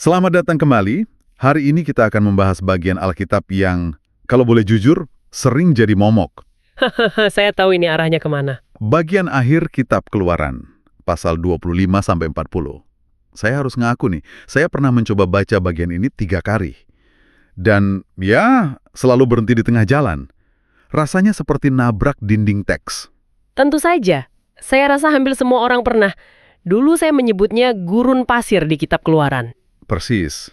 Selamat datang kembali. Hari ini kita akan membahas bagian Alkitab yang, kalau boleh jujur, sering jadi momok. Saya tahu ini arahnya kemana. Bagian akhir kitab Keluaran, pasal 25-40. Saya harus ngaku nih, saya pernah mencoba baca bagian ini 3 kali. Dan ya, selalu berhenti di tengah jalan. Rasanya seperti nabrak dinding teks. Tentu saja. Saya rasa hampir semua orang pernah. Dulu saya menyebutnya gurun pasir di kitab Keluaran. Persis.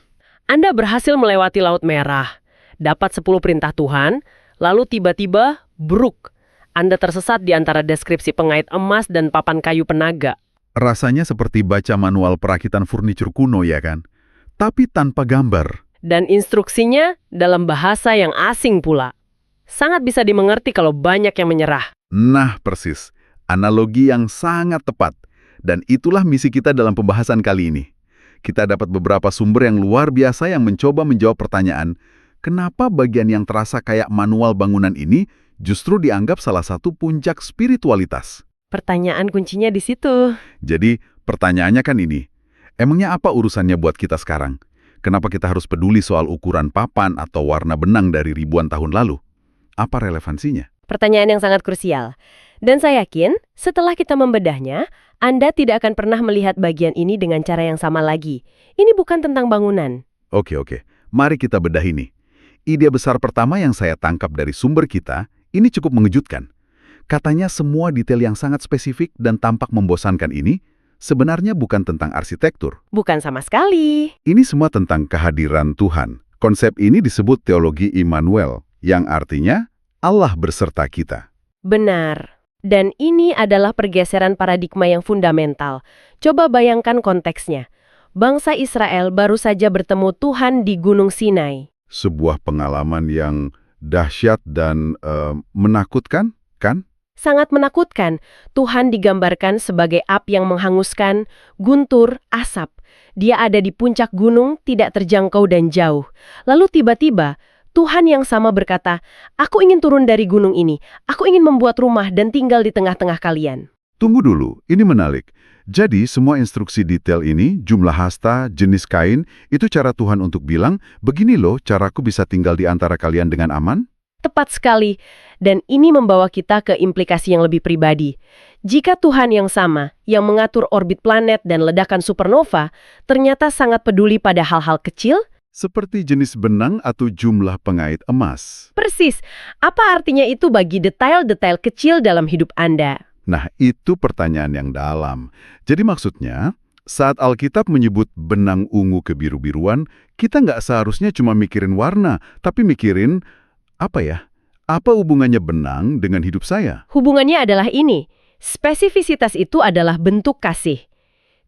Anda berhasil melewati Laut Merah, dapat 10 perintah Tuhan, lalu tiba-tiba, bruk. Anda tersesat di antara deskripsi pengait emas dan papan kayu penaga. Rasanya seperti baca manual perakitan furnitur kuno, ya kan? Tapi tanpa gambar. Dan instruksinya dalam bahasa yang asing pula. Sangat bisa dimengerti kalau banyak yang menyerah. Nah, persis. Analogi yang sangat tepat. Dan itulah misi kita dalam pembahasan kali ini. Kita dapat beberapa sumber yang luar biasa yang mencoba menjawab pertanyaan, kenapa bagian yang terasa kayak manual bangunan ini justru dianggap salah satu puncak spiritualitas? Pertanyaan kuncinya di situ. Jadi, pertanyaannya kan ini, emangnya apa urusannya buat kita sekarang? Kenapa kita harus peduli soal ukuran papan atau warna benang dari ribuan tahun lalu? Apa relevansinya? Pertanyaan yang sangat krusial. Dan saya yakin, setelah kita membedahnya, Anda tidak akan pernah melihat bagian ini dengan cara yang sama lagi. Ini bukan tentang bangunan. Oke. Mari kita bedah ini. Ide besar pertama yang saya tangkap dari sumber kita, ini cukup mengejutkan. Katanya semua detail yang sangat spesifik dan tampak membosankan ini, sebenarnya bukan tentang arsitektur. Bukan sama sekali. Ini semua tentang kehadiran Tuhan. Konsep ini disebut teologi Immanuel, yang artinya Allah berserta kita. Benar. Dan ini adalah pergeseran paradigma yang fundamental. Coba bayangkan konteksnya. Bangsa Israel baru saja bertemu Tuhan di Gunung Sinai. Sebuah pengalaman yang dahsyat dan menakutkan, kan? Sangat menakutkan. Tuhan digambarkan sebagai api yang menghanguskan, guntur, asap. Dia ada di puncak gunung, tidak terjangkau dan jauh. Lalu tiba-tiba, Tuhan yang sama berkata, "Aku ingin turun dari gunung ini. Aku ingin membuat rumah dan tinggal di tengah-tengah kalian." Tunggu dulu, ini menarik. Jadi semua instruksi detail ini, jumlah hasta, jenis kain, itu cara Tuhan untuk bilang, begini loh caraku bisa tinggal di antara kalian dengan aman? Tepat sekali. Dan ini membawa kita ke implikasi yang lebih pribadi. Jika Tuhan yang sama, yang mengatur orbit planet dan ledakan supernova, ternyata sangat peduli pada hal-hal kecil, Seperti jenis benang atau jumlah pengait emas. persis. Apa artinya itu bagi detail-detail kecil dalam hidup Anda? Nah, itu pertanyaan yang dalam. Jadi maksudnya, saat Alkitab menyebut benang ungu kebiru-biruan, kita nggak seharusnya cuma mikirin warna, tapi mikirin, apa hubungannya benang dengan hidup saya? Hubungannya adalah ini. Spesifisitas itu adalah bentuk kasih.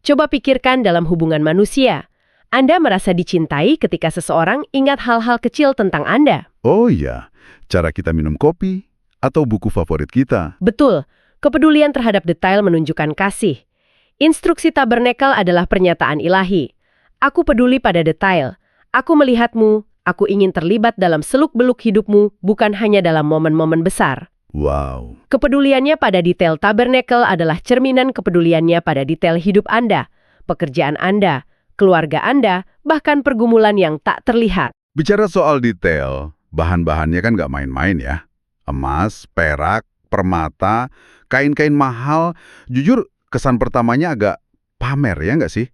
Coba pikirkan dalam hubungan manusia. Anda merasa dicintai ketika seseorang ingat hal-hal kecil tentang Anda. Oh iya, cara kita minum kopi, atau buku favorit kita. Betul, kepedulian terhadap detail menunjukkan kasih. Instruksi tabernakel adalah pernyataan ilahi. Aku peduli pada detail. Aku melihatmu, aku ingin terlibat dalam seluk-beluk hidupmu, bukan hanya dalam momen-momen besar. Wow. Kepeduliannya pada detail tabernakel adalah cerminan kepeduliannya pada detail hidup Anda, pekerjaan Anda, keluarga Anda, bahkan pergumulan yang tak terlihat. Bicara soal detail, bahan-bahannya kan nggak main-main ya. Emas, perak, permata, kain-kain mahal. Jujur, kesan pertamanya agak pamer ya nggak sih?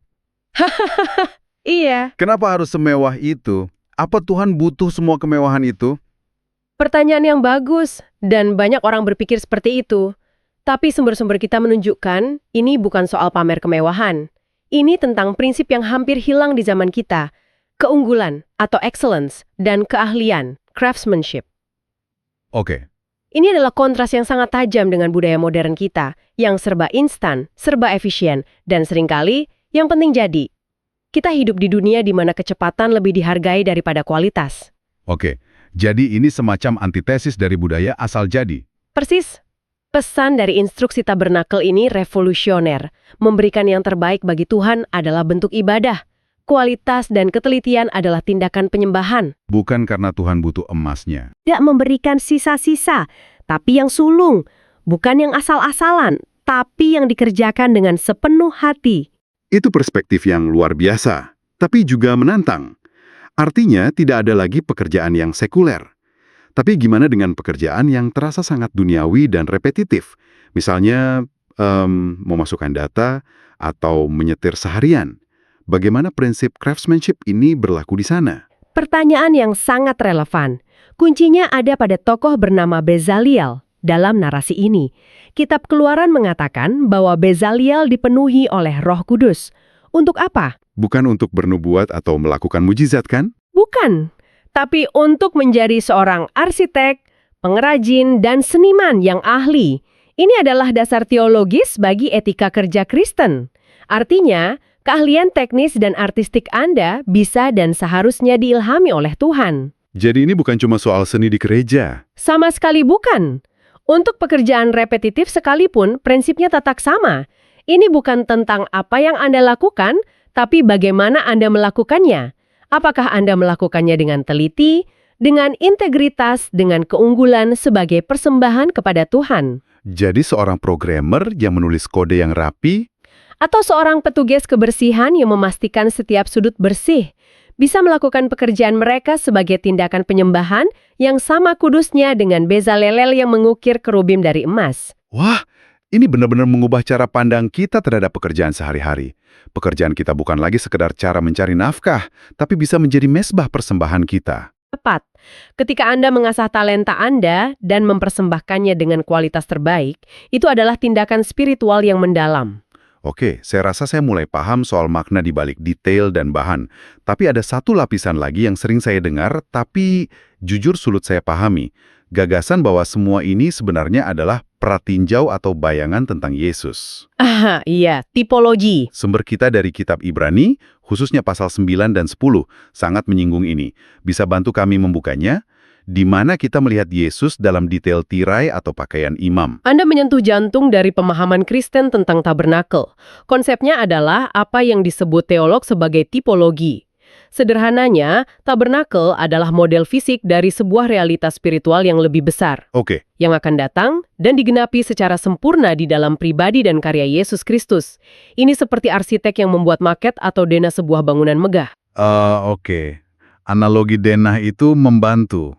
Iya. Kenapa harus semewah itu? Apa Tuhan butuh semua kemewahan itu? Pertanyaan yang bagus, dan banyak orang berpikir seperti itu. Tapi sumber-sumber kita menunjukkan, ini bukan soal pamer kemewahan. Ini tentang prinsip yang hampir hilang di zaman kita, keunggulan atau excellence, dan keahlian, craftsmanship. Oke. Ini adalah kontras yang sangat tajam dengan budaya modern kita, yang serba instan, serba efisien, dan seringkali yang penting jadi. Kita hidup di dunia di mana kecepatan lebih dihargai daripada kualitas. Oke, jadi ini semacam antitesis dari budaya asal jadi. Persis. Pesan dari instruksi tabernakel ini revolusioner. Memberikan yang terbaik bagi Tuhan adalah bentuk ibadah. Kualitas dan ketelitian adalah tindakan penyembahan. Bukan karena Tuhan butuh emasnya. Tidak memberikan sisa-sisa, tapi yang sulung. Bukan yang asal-asalan, tapi yang dikerjakan dengan sepenuh hati. Itu perspektif yang luar biasa. tapi juga menantang. Artinya tidak ada lagi pekerjaan yang sekuler. Tapi gimana dengan pekerjaan yang terasa sangat duniawi dan repetitif? Misalnya, memasukkan data atau menyetir seharian. Bagaimana prinsip craftsmanship ini berlaku di sana? Pertanyaan yang sangat relevan. Kuncinya ada pada tokoh bernama Bezaliel dalam narasi ini. Kitab Keluaran mengatakan bahwa Bezaliel dipenuhi oleh Roh Kudus. Untuk apa? Bukan untuk bernubuat atau melakukan mujizat, kan? Bukan, tapi untuk menjadi seorang arsitek, pengrajin, dan seniman yang ahli. Ini adalah dasar teologis bagi etika kerja Kristen. Artinya, keahlian teknis dan artistik Anda bisa dan seharusnya diilhami oleh Tuhan. Jadi ini bukan cuma soal seni di gereja. Sama sekali bukan. Untuk pekerjaan repetitif sekalipun, prinsipnya tetap sama. Ini bukan tentang apa yang Anda lakukan, tapi bagaimana Anda melakukannya. Apakah Anda melakukannya dengan teliti, dengan integritas, dengan keunggulan sebagai persembahan kepada Tuhan? Jadi seorang programmer yang menulis kode yang rapi, Atau seorang petugas kebersihan yang memastikan setiap sudut bersih, bisa melakukan pekerjaan mereka sebagai tindakan penyembahan yang sama kudusnya dengan Bezalel yang mengukir kerubim dari emas. wah, ini benar-benar mengubah cara pandang kita terhadap pekerjaan sehari-hari. Pekerjaan kita bukan lagi sekedar cara mencari nafkah, tapi bisa menjadi mesbah persembahan kita. Tepat. Ketika Anda mengasah talenta Anda dan mempersembahkannya dengan kualitas terbaik, itu adalah tindakan spiritual yang mendalam. Oke, saya rasa saya mulai paham soal makna di balik detail dan bahan. Tapi ada satu lapisan lagi yang sering saya dengar, tapi jujur sulit saya pahami. Gagasan bahwa semua ini sebenarnya adalah pratinjau atau bayangan tentang Yesus. Ah, iya, tipologi. Sumber kita dari kitab Ibrani, khususnya pasal 9 dan 10, sangat menyinggung ini. Bisa bantu kami membukanya? Di mana kita melihat Yesus dalam detail tirai atau pakaian imam. Anda menyentuh jantung dari pemahaman Kristen tentang tabernakel. Konsepnya adalah apa yang disebut teolog sebagai tipologi. Sederhananya, tabernakel adalah model fisik dari sebuah realitas spiritual yang lebih besar, Oke, yang akan datang dan digenapi secara sempurna di dalam pribadi dan karya Yesus Kristus. Ini seperti arsitek yang membuat maket atau denah sebuah bangunan megah. oke. Analogi denah itu membantu.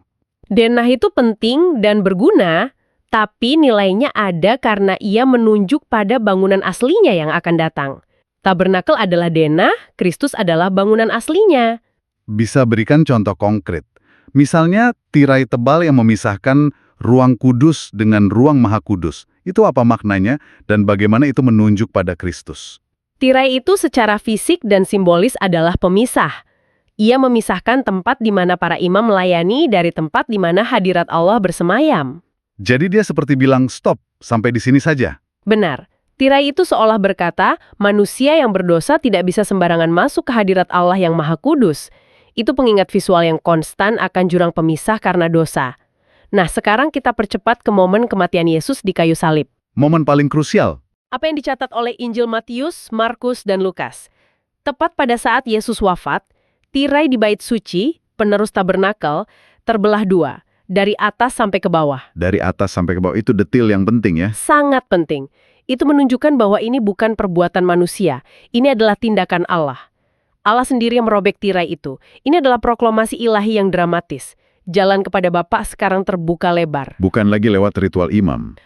Denah itu penting dan berguna, tapi nilainya ada karena ia menunjuk pada bangunan aslinya yang akan datang. Tabernakel adalah denah, Kristus adalah bangunan aslinya. Bisa berikan contoh konkret. Misalnya tirai tebal yang memisahkan ruang kudus dengan ruang maha kudus. Itu apa maknanya dan bagaimana itu menunjuk pada Kristus? Tirai itu secara fisik dan simbolis adalah pemisah. Ia memisahkan tempat di mana para imam melayani dari tempat di mana hadirat Allah bersemayam. Jadi dia seperti bilang stop, sampai di sini saja. Benar. Tirai itu seolah berkata, manusia yang berdosa tidak bisa sembarangan masuk ke hadirat Allah yang Maha Kudus. Itu pengingat visual yang konstan akan jurang pemisah karena dosa. Nah, sekarang kita percepat ke momen kematian Yesus di kayu salib. Momen paling krusial. Apa yang dicatat oleh Injil Matius, Markus, dan Lukas? Tepat pada saat Yesus wafat, tirai di bait suci, penerus tabernakel, terbelah dua, dari atas sampai ke bawah. Dari atas sampai ke bawah itu detail yang penting ya. Sangat penting. Itu menunjukkan bahwa ini bukan perbuatan manusia. Ini adalah tindakan Allah. Allah sendiri yang merobek tirai itu. Ini adalah proklamasi ilahi yang dramatis. Jalan kepada Bapa sekarang terbuka lebar. Bukan lagi lewat ritual imam.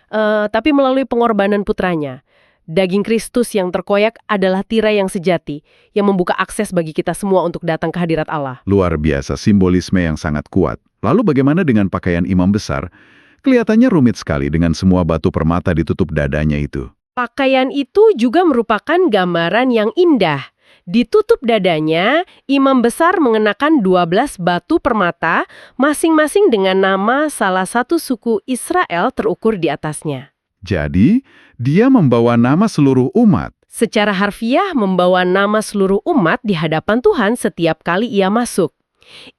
Tapi melalui pengorbanan putranya. Daging Kristus yang terkoyak adalah tirai yang sejati, yang membuka akses bagi kita semua untuk datang ke hadirat Allah. Luar biasa, simbolisme yang sangat kuat. Lalu bagaimana dengan pakaian imam besar? Kelihatannya rumit sekali dengan semua batu permata ditutup dadanya itu. Pakaian itu juga merupakan gambaran yang indah. Ditutup dadanya, imam besar mengenakan 12 batu permata, masing-masing dengan nama salah satu suku Israel terukur di atasnya. Jadi, dia membawa nama seluruh umat. Secara harfiah membawa nama seluruh umat di hadapan Tuhan setiap kali ia masuk.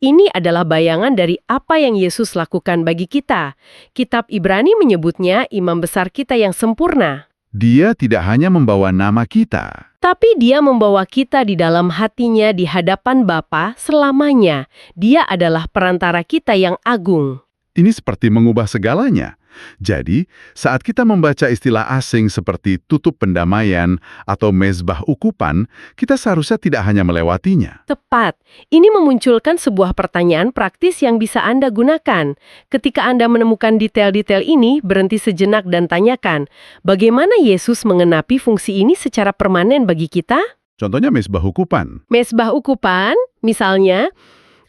Ini adalah bayangan dari apa yang Yesus lakukan bagi kita. Kitab Ibrani menyebutnya imam besar kita yang sempurna. Dia tidak hanya membawa nama kita. Tapi dia membawa kita di dalam hatinya di hadapan Bapa selamanya. Dia adalah perantara kita yang agung. Ini seperti mengubah segalanya. Jadi, saat kita membaca istilah asing seperti tutup pendamaian atau mezbah ukupan, kita seharusnya tidak hanya melewatinya. Tepat. Ini memunculkan sebuah pertanyaan praktis yang bisa Anda gunakan. Ketika Anda menemukan detail-detail ini, berhenti sejenak dan tanyakan, bagaimana Yesus mengenapi fungsi ini secara permanen bagi kita? Contohnya mezbah ukupan. Mezbah ukupan, misalnya,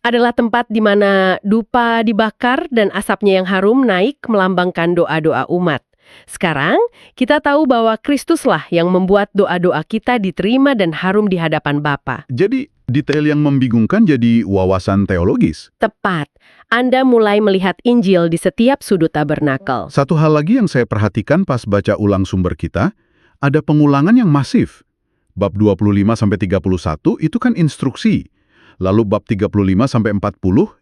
adalah tempat di mana dupa dibakar dan asapnya yang harum naik melambangkan doa-doa umat. Sekarang, kita tahu bahwa Kristuslah yang membuat doa-doa kita diterima dan harum di hadapan Bapa. Jadi, detail yang membingungkan jadi wawasan teologis. Tepat. Anda mulai melihat Injil di setiap sudut tabernakel. Satu hal lagi yang saya perhatikan pas baca ulang sumber kita, ada pengulangan yang masif. Bab 25-31 itu kan instruksi. Lalu bab 35-40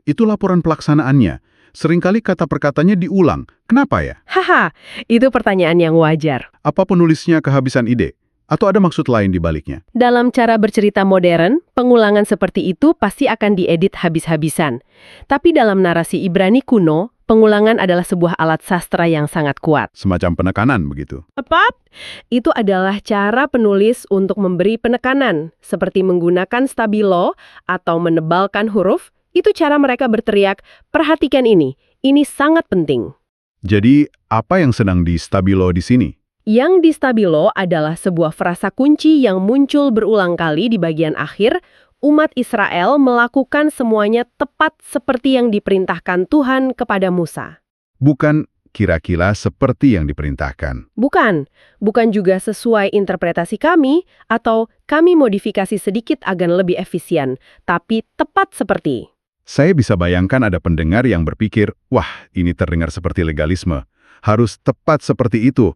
itu laporan pelaksanaannya. Seringkali kata perkatanya diulang. Kenapa ya? Haha, itu pertanyaan yang wajar. Apa penulisnya kehabisan ide? Atau ada maksud lain di baliknya? Dalam cara bercerita modern, pengulangan seperti itu pasti akan diedit habis-habisan. Tapi dalam narasi Ibrani kuno, pengulangan adalah sebuah alat sastra yang sangat kuat. Semacam penekanan begitu. Tepat. Itu adalah cara penulis untuk memberi penekanan, seperti menggunakan stabilo atau menebalkan huruf. Itu cara mereka berteriak, perhatikan ini sangat penting. Jadi, apa yang sedang di stabilo di sini? Yang di stabilo adalah sebuah frasa kunci yang muncul berulang kali di bagian akhir. Umat Israel melakukan semuanya tepat seperti yang diperintahkan Tuhan kepada Musa. Bukan kira-kira seperti yang diperintahkan. Bukan juga sesuai interpretasi kami atau kami modifikasi sedikit agar lebih efisien, tapi tepat seperti. Saya bisa bayangkan ada pendengar yang berpikir, wah, ini terdengar seperti legalisme. Harus tepat seperti itu.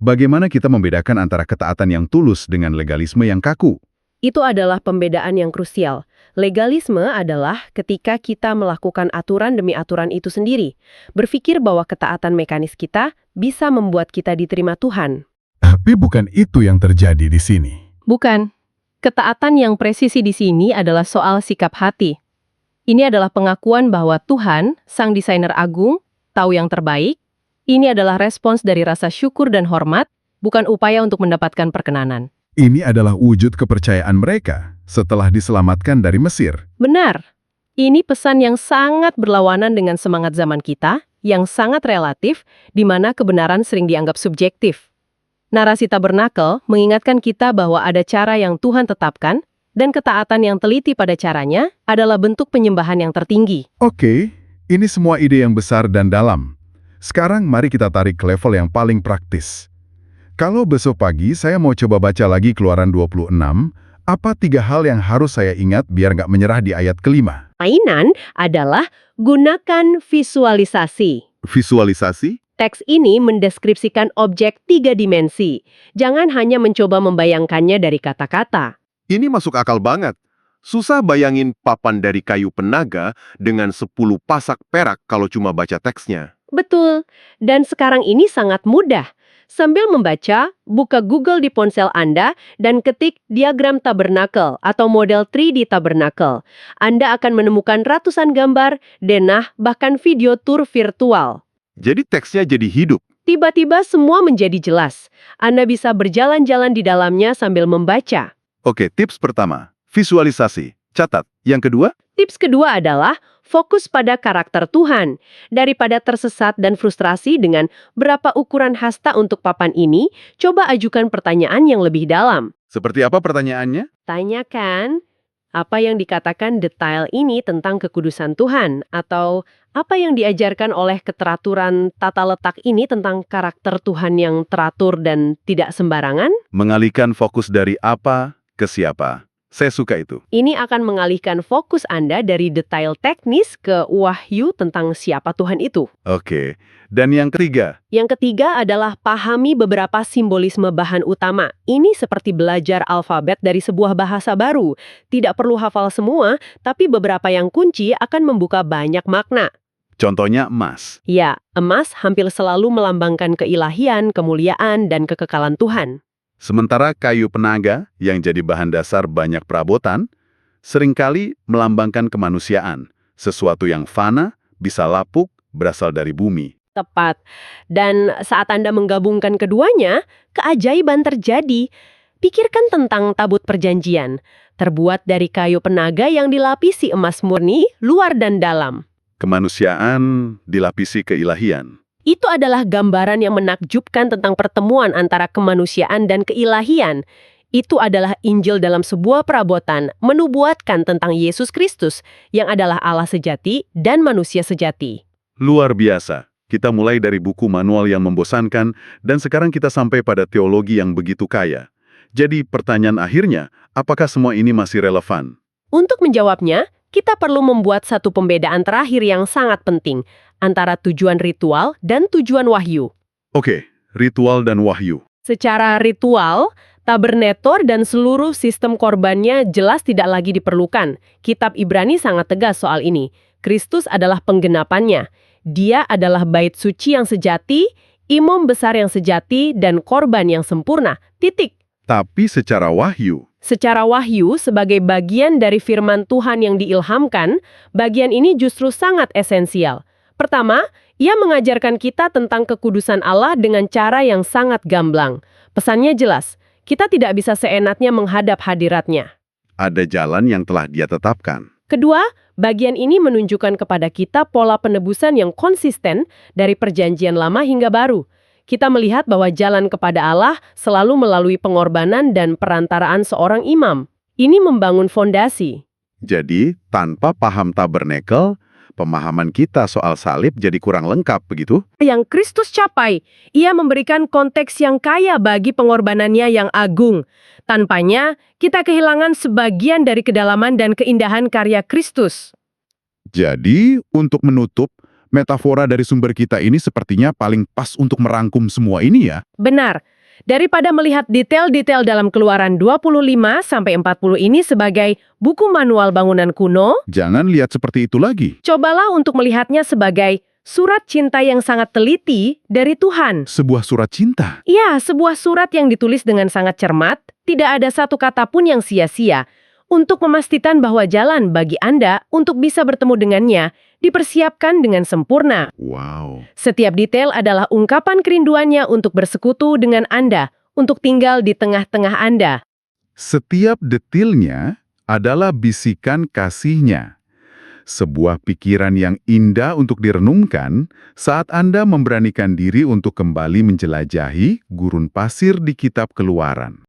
Bagaimana kita membedakan antara ketaatan yang tulus dengan legalisme yang kaku? Itu adalah pembedaan yang krusial. Legalisme adalah ketika kita melakukan aturan demi aturan itu sendiri, berpikir bahwa ketaatan mekanis kita bisa membuat kita diterima Tuhan. Tapi bukan itu yang terjadi di sini. Bukan. Ketaatan yang presisi di sini adalah soal sikap hati. Ini adalah pengakuan bahwa Tuhan, Sang Desainer Agung, tahu yang terbaik. Ini adalah respons dari rasa syukur dan hormat, bukan upaya untuk mendapatkan perkenanan. Ini adalah wujud kepercayaan mereka setelah diselamatkan dari Mesir. Benar. Ini pesan yang sangat berlawanan dengan semangat zaman kita, yang sangat relatif, di mana kebenaran sering dianggap subjektif. Narasi tabernakel mengingatkan kita bahwa ada cara yang Tuhan tetapkan, dan ketaatan yang teliti pada caranya adalah bentuk penyembahan yang tertinggi. Oke, ini semua ide yang besar dan dalam. Sekarang mari kita tarik ke level yang paling praktis. Kalau besok pagi saya mau coba baca lagi Keluaran 26, apa 3 hal yang harus saya ingat biar nggak menyerah di ayat kelima? Mainan adalah gunakan visualisasi. Visualisasi? Teks ini mendeskripsikan objek 3 dimensi. Jangan hanya mencoba membayangkannya dari kata-kata. Ini masuk akal banget. Susah bayangin papan dari kayu penaga dengan 10 pasak perak kalau cuma baca teksnya. Betul. Dan sekarang ini sangat mudah. Sambil membaca, buka Google di ponsel Anda dan ketik diagram tabernakel atau model 3D tabernakel. Anda akan menemukan ratusan gambar, denah, bahkan video tur virtual. Jadi teksnya jadi hidup. Tiba-tiba semua menjadi jelas. Anda bisa berjalan-jalan di dalamnya sambil membaca. Oke, tips pertama, visualisasi. Catat. Yang kedua, Tips kedua adalah fokus pada karakter Tuhan. Daripada tersesat dan frustrasi dengan berapa ukuran hasta untuk papan ini, coba ajukan pertanyaan yang lebih dalam. Seperti apa pertanyaannya? Tanyakan, apa yang dikatakan detail ini tentang kekudusan Tuhan? Atau apa yang diajarkan oleh keteraturan tata letak ini tentang karakter Tuhan yang teratur dan tidak sembarangan? mengalihkan fokus dari apa ke siapa. Saya suka itu. Ini akan mengalihkan fokus Anda dari detail teknis ke wahyu tentang siapa Tuhan itu. Oke. Dan yang ketiga, Yang ketiga adalah pahami beberapa simbolisme bahan utama. Ini seperti belajar alfabet dari sebuah bahasa baru. Tidak perlu hafal semua, tapi beberapa yang kunci akan membuka banyak makna. contohnya emas. Ya, emas hampir selalu melambangkan keilahian, kemuliaan, dan kekekalan Tuhan. Sementara kayu penaga yang jadi bahan dasar banyak perabotan, seringkali melambangkan kemanusiaan, sesuatu yang fana, bisa lapuk, berasal dari bumi. Tepat. Dan saat Anda menggabungkan keduanya, keajaiban terjadi. Pikirkan tentang tabut perjanjian, terbuat dari kayu penaga yang dilapisi emas murni, luar dan dalam. Kemanusiaan dilapisi keilahian. Itu adalah gambaran yang menakjubkan tentang pertemuan antara kemanusiaan dan keilahian. Itu adalah Injil dalam sebuah perabotan, menubuatkan tentang Yesus Kristus, yang adalah Allah sejati dan manusia sejati. Luar biasa. Kita mulai dari buku manual yang membosankan, dan sekarang kita sampai pada teologi yang begitu kaya. Jadi pertanyaan akhirnya, apakah semua ini masih relevan? Untuk menjawabnya, kita perlu membuat satu pembedaan terakhir yang sangat penting antara tujuan ritual dan tujuan wahyu. Oke, ritual dan wahyu. Secara ritual, tabernator dan seluruh sistem korbannya jelas tidak lagi diperlukan. Kitab Ibrani sangat tegas soal ini. Kristus adalah penggenapannya. Dia adalah bait suci yang sejati, imam besar yang sejati, dan korban yang sempurna. Titik. Tapi secara wahyu, Secara wahyu, sebagai bagian dari firman Tuhan yang diilhamkan, bagian ini justru sangat esensial. Pertama, ia mengajarkan kita tentang kekudusan Allah dengan cara yang sangat gamblang. Pesannya jelas, kita tidak bisa seenaknya menghadap hadiratnya. ada jalan yang telah Dia tetapkan. Kedua, bagian ini menunjukkan kepada kita pola penebusan yang konsisten dari perjanjian lama hingga baru. Kita melihat bahwa jalan kepada Allah selalu melalui pengorbanan dan perantaraan seorang imam. Ini membangun fondasi. Jadi, tanpa paham tabernakel, pemahaman kita soal salib jadi kurang lengkap, begitu? Yang Kristus capai, ia memberikan konteks yang kaya bagi pengorbanannya yang agung. Tanpanya, kita kehilangan sebagian dari kedalaman dan keindahan karya Kristus. Jadi, untuk menutup, metafora dari sumber kita ini sepertinya paling pas untuk merangkum semua ini ya. Benar. Daripada melihat detail-detail dalam Keluaran 25-40 ini sebagai buku manual bangunan kuno, Jangan lihat seperti itu lagi. cobalah untuk melihatnya sebagai surat cinta yang sangat teliti dari Tuhan. Sebuah surat cinta. Ya, sebuah surat yang ditulis dengan sangat cermat, tidak ada satu kata pun yang sia-sia, untuk memastikan bahwa jalan bagi Anda untuk bisa bertemu dengannya dipersiapkan dengan sempurna. Wow. Setiap detail adalah ungkapan kerinduannya untuk bersekutu dengan Anda, untuk tinggal di tengah-tengah Anda. Setiap detilnya adalah bisikan kasihnya. Sebuah pikiran yang indah untuk direnungkan saat Anda memberanikan diri untuk kembali menjelajahi gurun pasir di kitab Keluaran.